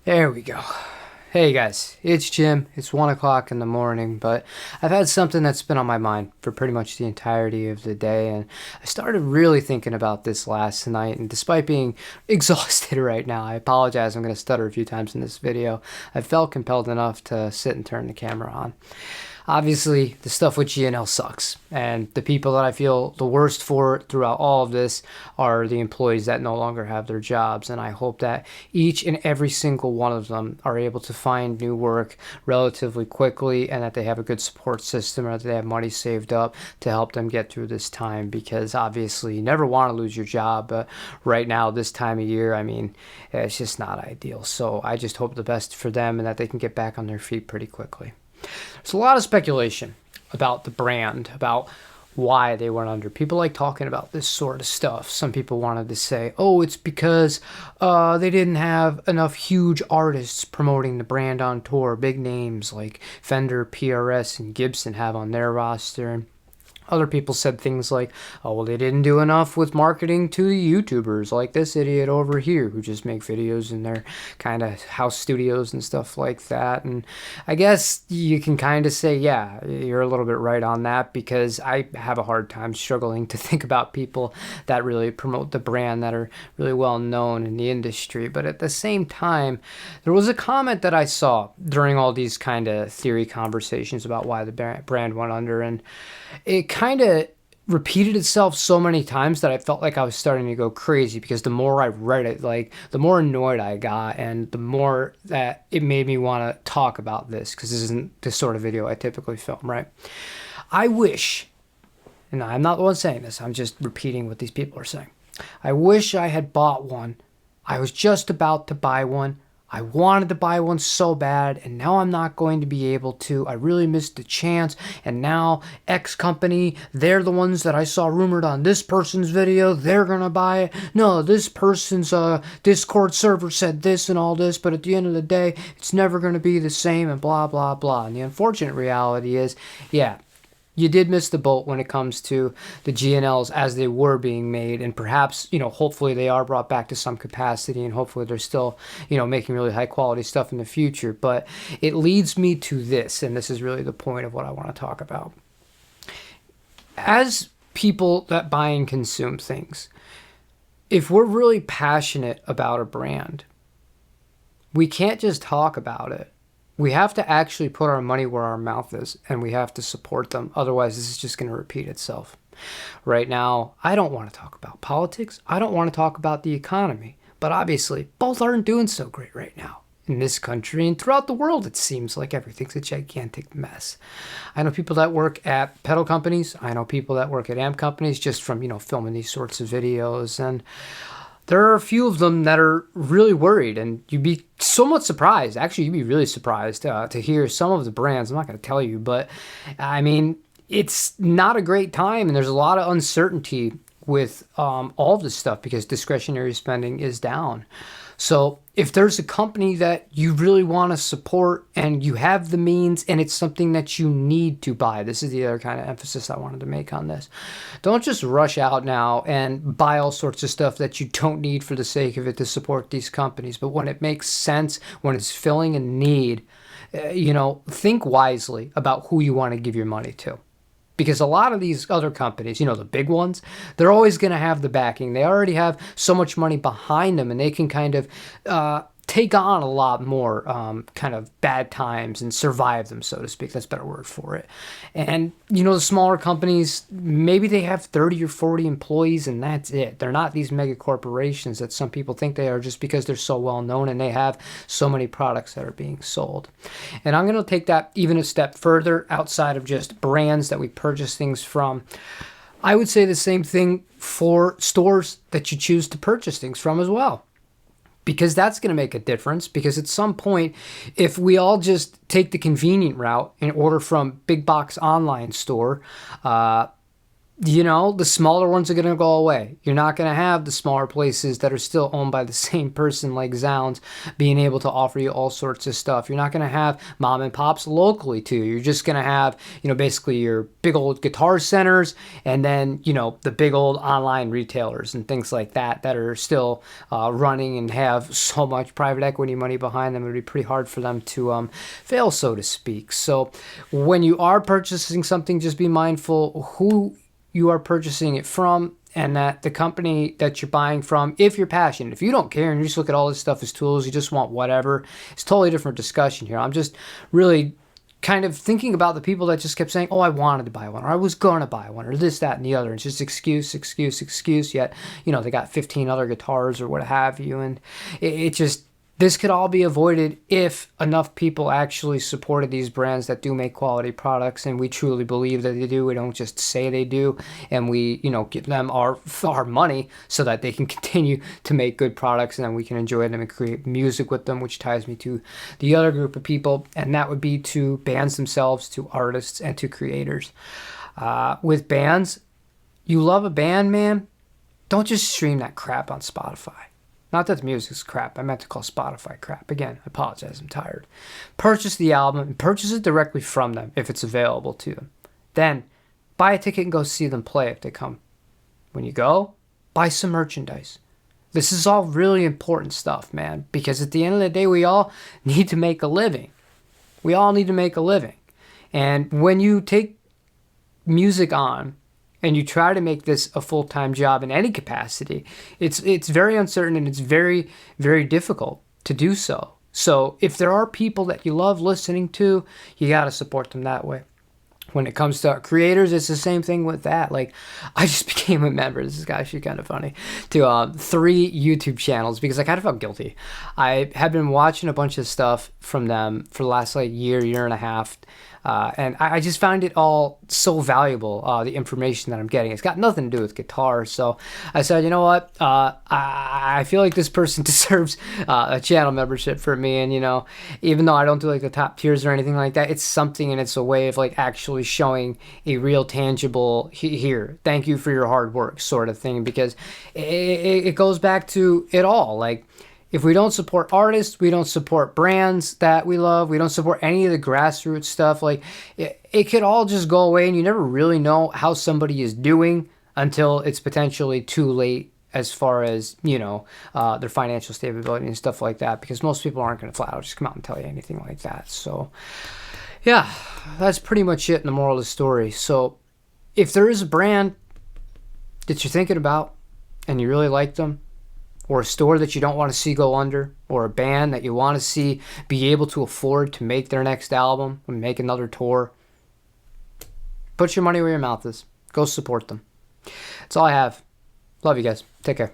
There we go. Hey guys, it's Jim. It's 1 o'clock in the morning, but I've had something that's been on my mind for pretty much the entirety of the day, and I started really thinking about this last night, and despite being exhausted right now, I apologize, I'm going to stutter a few times in this video. I felt compelled enough to sit and turn the camera on. Obviously, the stuff with GNL sucks, and the people that I feel the worst for throughout all of this are the employees that no longer have their jobs, and I hope that each and every single one of them are able to find new work relatively quickly, and that they have a good support system, or that they have money saved up to help them get through this time, because obviously you never want to lose your job, but right now, this time of year, I mean, it's just not ideal. So I just hope the best for them and that they can get back on their feet pretty quickly. There's a lot of speculation about the brand, about why they went under. People like talking about this sort of stuff. Some people wanted to say, oh, it's because they didn't have enough huge artists promoting the brand on tour. Big names like Fender, PRS, and Gibson have on their roster. Other people said things like, oh, well, they didn't do enough with marketing to the YouTubers like this idiot over here who just make videos in their kind of house studios and stuff like that. And I guess you can kind of say, yeah, you're a little bit right on that, because I have a hard time struggling to think about people that really promote the brand, that are really well known in the industry. But at the same time, there was a comment that I saw during all these kind of theory conversations about why the brand went under, and it kind of repeated itself so many times that I felt like I was starting to go crazy, because the more I read it, like the more annoyed I got, and the more that it made me want to talk about this, because this isn't the sort of video I typically film, right? I wish, and I'm not the one saying this, I'm just repeating what these people are saying. I wish I had bought one. I was just about to buy one. I wanted to buy one so bad, and now I'm not going to be able to. I really missed the chance, and now X company, they're the ones that I saw rumored on this person's video. They're going to buy it. No, this person's Discord server said this and all this, but at the end of the day, it's never going to be the same, and blah, blah, blah. And the unfortunate reality is, yeah, you did miss the boat when it comes to the GNLs as they were being made, and perhaps, hopefully they are brought back to some capacity, and hopefully they're still, making really high quality stuff in the future. But it leads me to this, and this is really the point of what I want to talk about. As people that buy and consume things, if we're really passionate about a brand, we can't just talk about it. We have to actually put our money where our mouth is, and we have to support them. Otherwise, this is just going to repeat itself. Right now, I don't want to talk about politics. I don't want to talk about the economy. But obviously, both aren't doing so great right now. In this country and throughout the world, it seems like everything's a gigantic mess. I know people that work at pedal companies. I know people that work at amp companies, just from, filming these sorts of videos. And there are a few of them that are really worried, and you'd be somewhat surprised. Actually, you'd be really surprised to hear some of the brands. I'm not going to tell you, but I mean, it's not a great time, and there's a lot of uncertainty with all of this stuff, because discretionary spending is down. So if there's a company that you really want to support and you have the means and it's something that you need to buy, this is the other kind of emphasis I wanted to make on this. Don't just rush out now and buy all sorts of stuff that you don't need for the sake of it to support these companies. But when it makes sense, when it's filling a need, think wisely about who you want to give your money to. Because a lot of these other companies, the big ones, they're always going to have the backing. They already have so much money behind them, and they can kind of take on a lot more kind of bad times and survive them, so to speak. That's a better word for it. And, the smaller companies, maybe they have 30 or 40 employees, and that's it. They're not these mega corporations that some people think they are, just because they're so well known and they have so many products that are being sold. And I'm going to take that even a step further outside of just brands that we purchase things from. I would say the same thing for stores that you choose to purchase things from as well. Because that's going to make a difference. Because at some point, if we all just take the convenient route and order from big box online store, the smaller ones are going to go away. You're not going to have the smaller places that are still owned by the same person like Zounds being able to offer you all sorts of stuff. You're not going to have mom and pops locally too. You're just going to have, basically your big old guitar centers and then, the big old online retailers and things like that are still running and have so much private equity money behind them. It would be pretty hard for them to fail, so to speak. So when you are purchasing something, just be mindful who you are purchasing it from, and that the company that you're buying from, if you're passionate. If you don't care and you just look at all this stuff as tools, you just want whatever, it's a totally different discussion here. I'm just really kind of thinking about the people that just kept saying, oh, I wanted to buy one, or I was going to buy one, or this, that, and the other. It's just excuse, yet, they got 15 other guitars or what have you. And it just, this could all be avoided if enough people actually supported these brands that do make quality products, and we truly believe that they do. We don't just say they do, and we, give them our money so that they can continue to make good products, and then we can enjoy them and create music with them, which ties me to the other group of people, and that would be to bands themselves, to artists, and to creators. With bands, you love a band, man, don't just stream that crap on Spotify. Not that the music's crap. I meant to call Spotify crap. Again, I apologize. I'm tired. Purchase the album and purchase it directly from them if it's available to them. Then buy a ticket and go see them play if they come. When you go, buy some merchandise. This is all really important stuff, man, because at the end of the day, we all need to make a living. We all need to make a living. And when you take music on, and you try to make this a full-time job in any capacity, it's very uncertain and it's very, very difficult to do so. So if there are people that you love listening to, you got to support them that way. When it comes to creators, it's the same thing with that. Like, I just became a member, this is actually kind of funny, to 3 YouTube channels because I kind of felt guilty. I had been watching a bunch of stuff from them for the last year and a half. And I just found it all so valuable, the information that I'm getting. It's got nothing to do with guitar. So I said, you know what? I feel like this person deserves a channel membership for me. And, even though I don't do the top tiers or anything like that, it's something and it's a way of actually showing a real tangible here. Thank you for your hard work sort of thing, because it goes back to it all. If we don't support artists, we don't support brands that we love, we don't support any of the grassroots stuff, it could all just go away, and you never really know how somebody is doing until it's potentially too late as far as, their financial stability and stuff like that, because most people aren't going to flat out just come out and tell you anything like that. So, yeah, that's pretty much it in the moral of the story. So, if there is a brand that you're thinking about and you really like them, or a store that you don't want to see go under, or a band that you want to see be able to afford to make their next album and make another tour, put your money where your mouth is. Go support them. That's all I have. Love you guys. Take care.